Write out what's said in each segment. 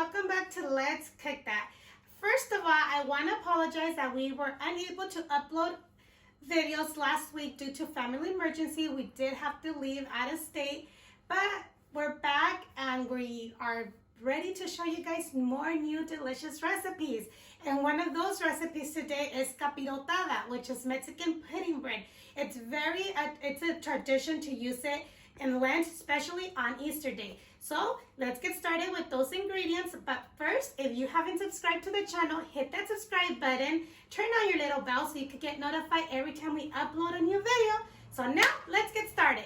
welcome back to Let's Cook That. First of all, I want to apologize that we were unable to upload videos last week due to family emergency. We did have to leave out of state, but we're back and we are ready to show you guys more new delicious recipes. And one of those recipes today is Capirotada, which is Mexican pudding bread. It's a tradition to use it in Lent, especially on Easter Day. So let's get started with those ingredients. But first, if you haven't subscribed to the channel, hit that subscribe button, turn on your little bell so you can get notified every time we upload a new video. So now let's get started.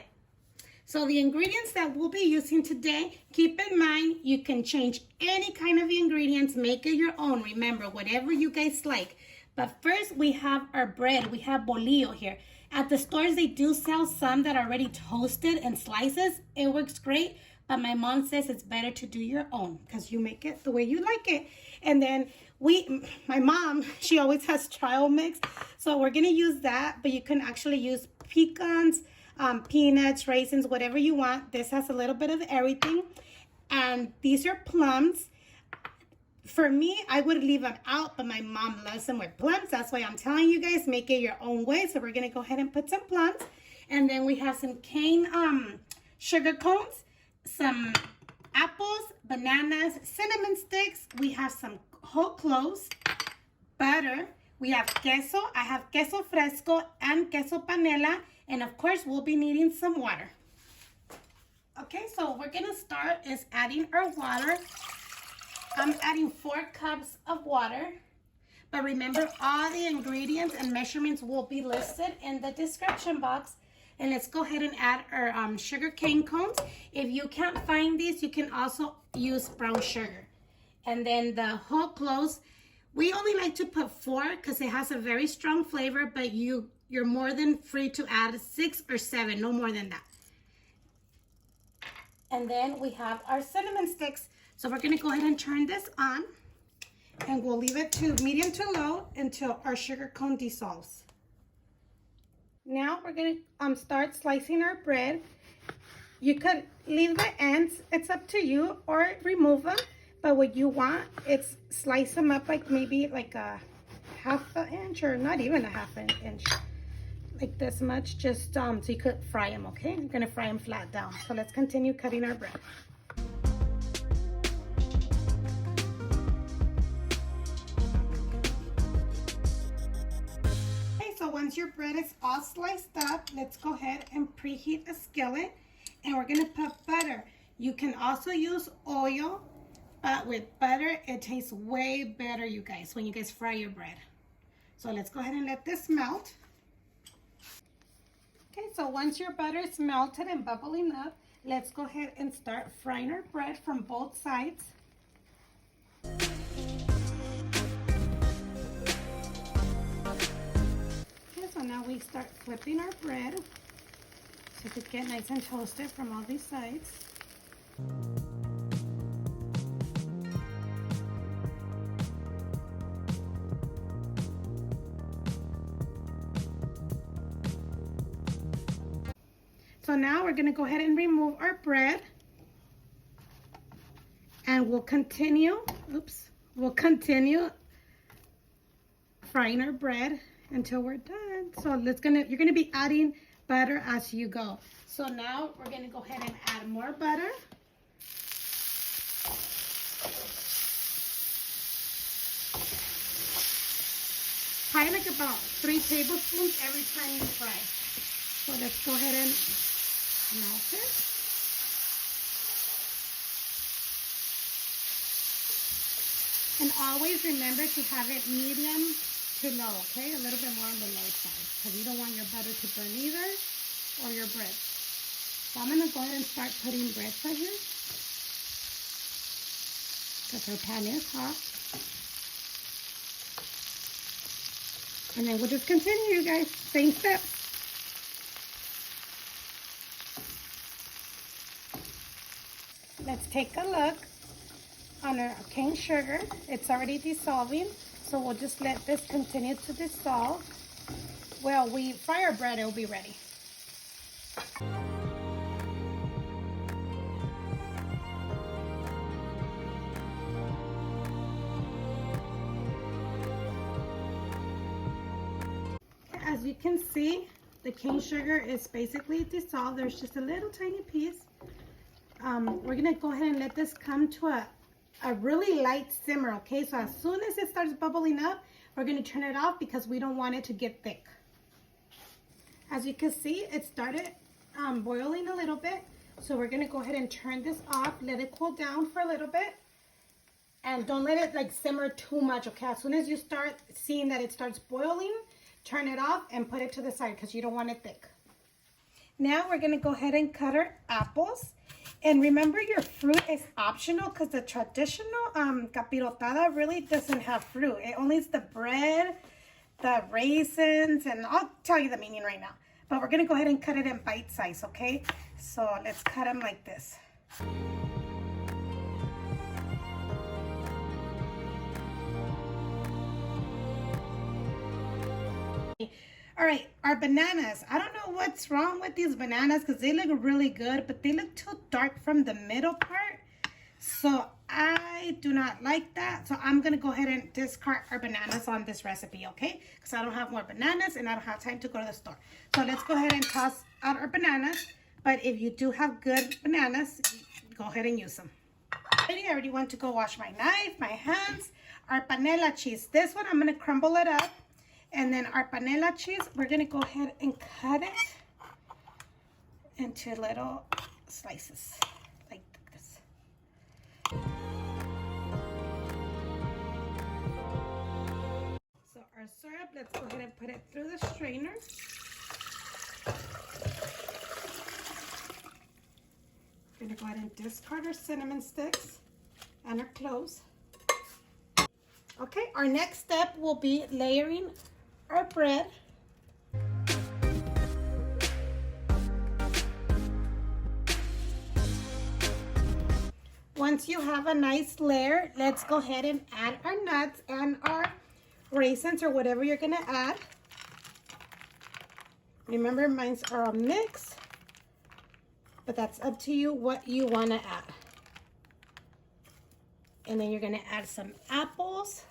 So the ingredients that we'll be using today, keep in mind, you can change any kind of ingredients, make it your own. Remember, whatever you guys like. But first we have our bread. We have bolillo here. At the stores, they do sell some that are already toasted in slices. It works great, but my mom says it's better to do your own because you make it the way you like it. And then my mom, she always has trail mix. So we're gonna use that, but you can actually use pecans, peanuts, raisins, whatever you want. This has a little bit of everything. And these are plums. For me, I would leave them out, but my mom loves them with plums. That's why I'm telling you guys, make it your own way. So we're gonna go ahead and put some plums. And then we have some cane sugar cones, some apples, bananas, cinnamon sticks. We have some whole cloves, butter. We have queso. I have queso fresco and queso panela. And of course, we'll be needing some water. Okay, so we're gonna start is adding our water. I'm adding 4 cups of water. But remember, all the ingredients and measurements will be listed in the description box. And let's go ahead and add our sugar cane cones. If you can't find these, you can also use brown sugar. And then the whole cloves, we only like to put 4 because it has a very strong flavor, but you're more than free to add 6 or 7, no more than that. And then we have our cinnamon sticks. So we're gonna go ahead and turn this on and we'll leave it to medium to low until our sugar cone dissolves. Now we're gonna start slicing our bread. You could leave the ends, it's up to you, or remove them. But what you want is slice them up like maybe like a half an inch or not even a half an inch. Like this much, just so you could fry them, okay? I'm gonna fry them flat down. So let's continue cutting our bread. Once your bread is all sliced up, let's go ahead and preheat a skillet and we're gonna put butter. You can also use oil, but with butter it tastes way better, you guys, when you guys fry your bread. So let's go ahead and let this melt. Okay, so once your butter is melted and bubbling up, let's go ahead and start frying our bread from both sides. So now we start flipping our bread so it could get nice and toasted from all these sides. So now we're going to go ahead and remove our bread and we'll continue frying our bread until we're done. So you're gonna be adding butter as you go. So now we're gonna go ahead and add more butter. Probably like about 3 tablespoons every time you fry. So let's go ahead and melt it. And always remember to have it medium to low, okay? A little bit more on the low side because you don't want your butter to burn either or your bread. So I'm gonna go ahead and start putting bread right here because our pan is hot. And then we'll just continue, you guys, same step. Let's take a look on our cane sugar. It's already dissolving. So we'll just let this continue to dissolve. Well, we fry our bread, it'll be ready. As you can see, the cane sugar is basically dissolved. There's just a little tiny piece. We're gonna go ahead and let this come to a really light simmer, okay? So as soon as it starts bubbling up, we're gonna turn it off because we don't want it to get thick. As you can see, it started boiling a little bit. So we're gonna go ahead and turn this off, let it cool down for a little bit. And don't let it like simmer too much, okay? As soon as you start seeing that it starts boiling, turn it off and put it to the side because you don't want it thick. Now we're gonna go ahead and cut our apples. And remember, your fruit is optional because the traditional capirotada really doesn't have fruit. It only is the bread, the raisins, and I'll tell you the meaning right now. But we're gonna go ahead and cut it in bite size, okay? So let's cut them like this. All right, our bananas. I don't know what's wrong with these bananas because they look really good, but they look too dark from the middle part. So I do not like that. So I'm gonna go ahead and discard our bananas on this recipe, okay? Because I don't have more bananas and I don't have time to go to the store. So let's go ahead and toss out our bananas. But if you do have good bananas, go ahead and use them. I already went to go wash my knife, my hands. Our panela cheese. This one, I'm gonna crumble it up. And then our panela cheese, we're gonna go ahead and cut it into little slices like this. So our syrup, let's go ahead and put it through the strainer. We're gonna go ahead and discard our cinnamon sticks and our cloves. Okay, our next step will be layering our bread. Once you have a nice layer, let's go ahead and add our nuts and our raisins or whatever you're gonna add. Remember, mine are a mix, but that's up to you what you wanna add. And then you're gonna add some apples.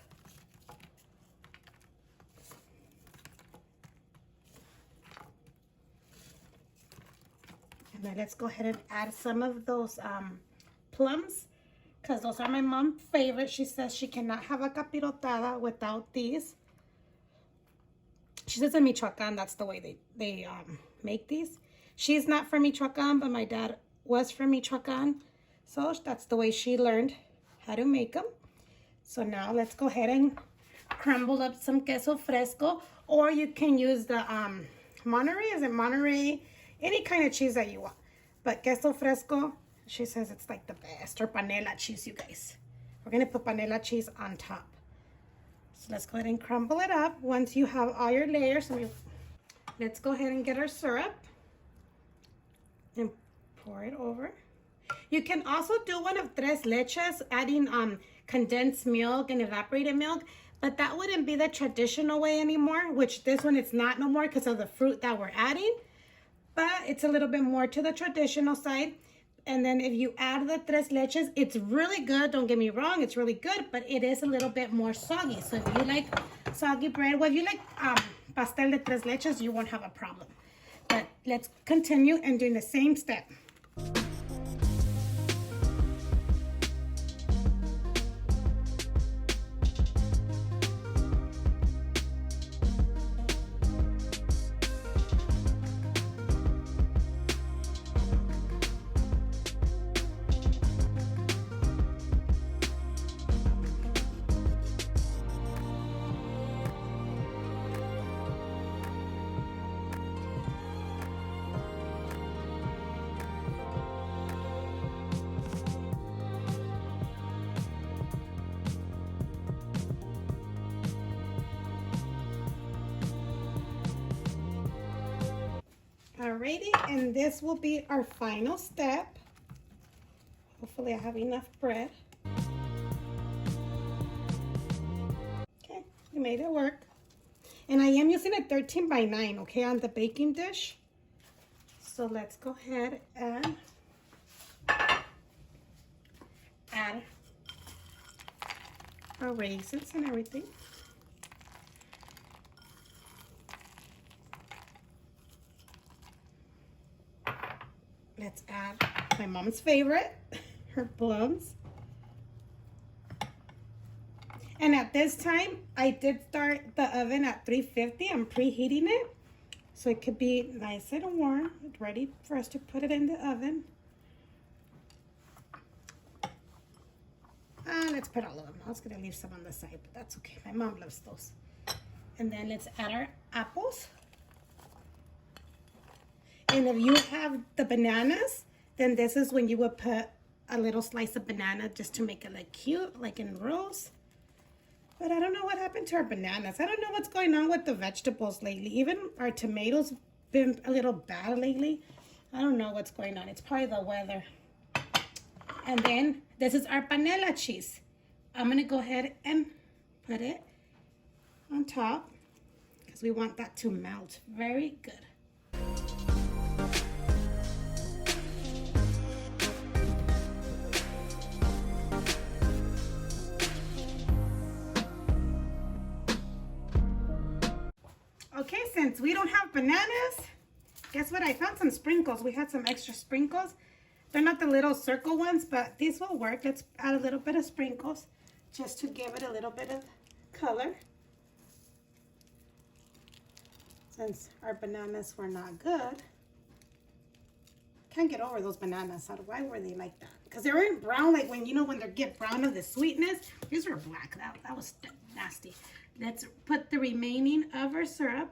And then let's go ahead and add some of those plums, because those are my mom's favorite. She says she cannot have a capirotada without these. She says in Michoacan, that's the way they make these. She's not from Michoacan, but my dad was from Michoacan. So that's the way she learned how to make them. So now let's go ahead and crumble up some queso fresco, or you can use the Monterey. Is it Monterey? Any kind of cheese that you want. But queso fresco, she says it's like the best. Or panela cheese, you guys. We're going to put panela cheese on top. So let's go ahead and crumble it up. Once you have all your layers, let's go ahead and get our syrup and pour it over. You can also do one of tres leches, adding condensed milk and evaporated milk, but that wouldn't be the traditional way anymore, which this one it's not no more because of the fruit that we're adding. But it's a little bit more to the traditional side. And then if you add the tres leches, it's really good. Don't get me wrong, it's really good, but it is a little bit more soggy. So if you like soggy bread, well, if you like pastel de tres leches, you won't have a problem. But let's continue and do the same step. Alrighty, and this will be our final step. Hopefully I have enough bread. Okay, we made it work. And I am using a 13 by 9, okay, on the baking dish. So let's go ahead and add our raisins and everything. mom's favorite, her plums. And at this time, I did start the oven at 350. I'm preheating it so it could be nice and warm, ready for us to put it in the oven. Let's put all of them. I was gonna leave some on the side, but that's okay. My mom loves those. And then let's add our apples. And if you have the bananas, then this is when you would put a little slice of banana just to make it look cute, like in rows. But I don't know what happened to our bananas. I don't know what's going on with the vegetables lately. Even our tomatoes been a little bad lately. I don't know what's going on. It's probably the weather. And then this is our panela cheese. I'm gonna go ahead and put it on top because we want that to melt very good. Okay, since we don't have bananas, guess what? I found some sprinkles. We had some extra sprinkles. They're not the little circle ones, but these will work. Let's add a little bit of sprinkles just to give it a little bit of color. Since our bananas were not good. Can't get over those bananas. Why were they like that? Because they weren't brown, like when, you know, when they get brown of the sweetness. These were black. That was nasty. Let's put the remaining of our syrup.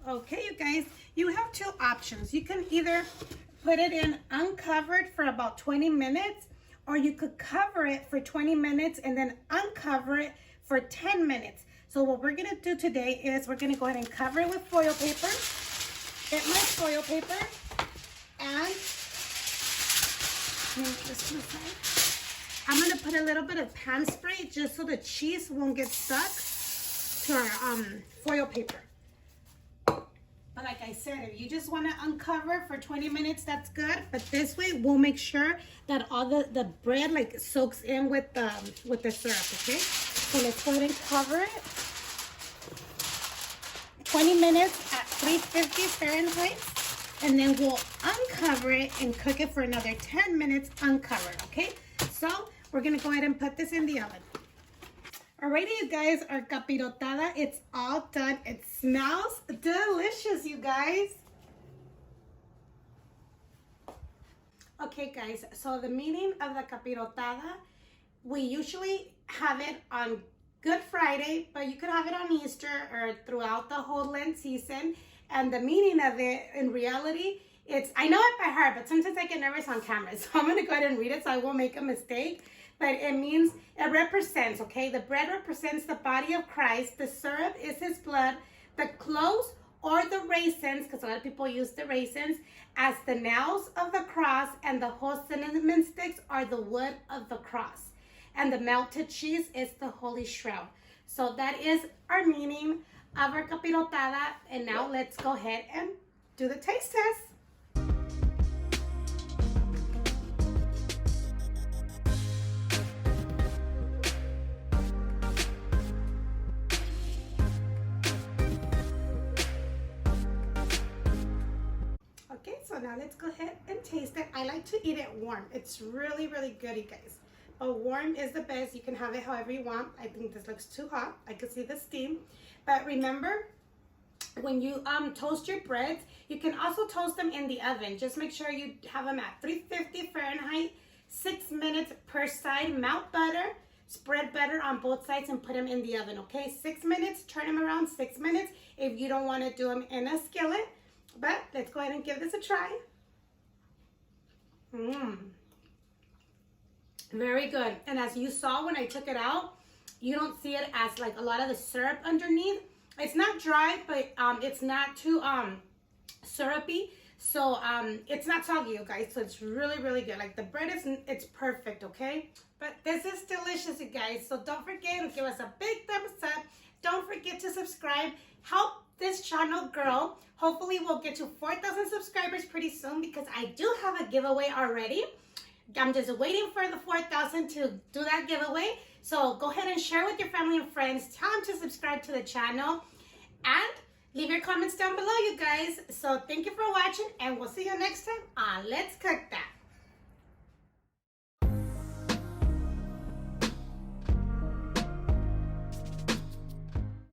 Okay, you guys, you have two options. You can either put it in uncovered for about 20 minutes, or you could cover it for 20 minutes and then uncover it for 10 minutes. So what we're gonna do today is we're gonna go ahead and cover it with foil paper. Get my foil paper and this to the side. I'm gonna put a little bit of pan spray just so the cheese won't get stuck to our foil paper. But like I said, if you just want to uncover for 20 minutes, that's good. But this way, we'll make sure that all the bread like soaks in with the syrup, okay? So let's go ahead and cover it. 20 minutes at 350 Fahrenheit. And then we'll uncover it and cook it for another 10 minutes uncovered, okay? So we're going to go ahead and put this in the oven. Alrighty, you guys, our capirotada, it's all done. It smells delicious, you guys. Okay, guys, so the meaning of the capirotada, we usually have it on Good Friday, but you could have it on Easter or throughout the whole Lent season. And the meaning of it, in reality, I know it by heart, but sometimes I get nervous on camera. So I'm going to go ahead and read it so I won't make a mistake. But it means, it represents, okay? The bread represents the body of Christ. The syrup is his blood. The cloves or the raisins, because a lot of people use the raisins, as the nails of the cross. And the whole cinnamon sticks are the wood of the cross. And the melted cheese is the holy shroud. So that is our meaning of our capirotada. And now let's go ahead and do the taste test. So now let's go ahead and taste it. I like to eat it warm. It's really, really good, you guys. But warm is the best. You can have it however you want. I think this looks too hot. I can see the steam. But remember, when you toast your breads, you can also toast them in the oven. Just make sure you have them at 350 Fahrenheit, 6 minutes per side. Melt butter, spread butter on both sides, and put them in the oven, okay? 6 minutes, turn them around 6 minutes if you don't want to do them in a skillet. But let's go ahead and give this a try. Very good. And as you saw when I took it out, you don't see it as like a lot of the syrup underneath. It's not dry, but it's not too syrupy. So it's not soggy, you guys. So it's really, really good. Like the bread it's perfect, okay? But this is delicious, you guys. So don't forget to give us a big thumbs up. Don't forget to subscribe. Help this channel grow. Hopefully we'll get to 4,000 subscribers pretty soon because I do have a giveaway already. I'm just waiting for the 4,000 to do that giveaway. So go ahead and share with your family and friends. Tell them to subscribe to the channel. And leave your comments down below, you guys. So thank you for watching, and we'll see you next time on Let's Cook That.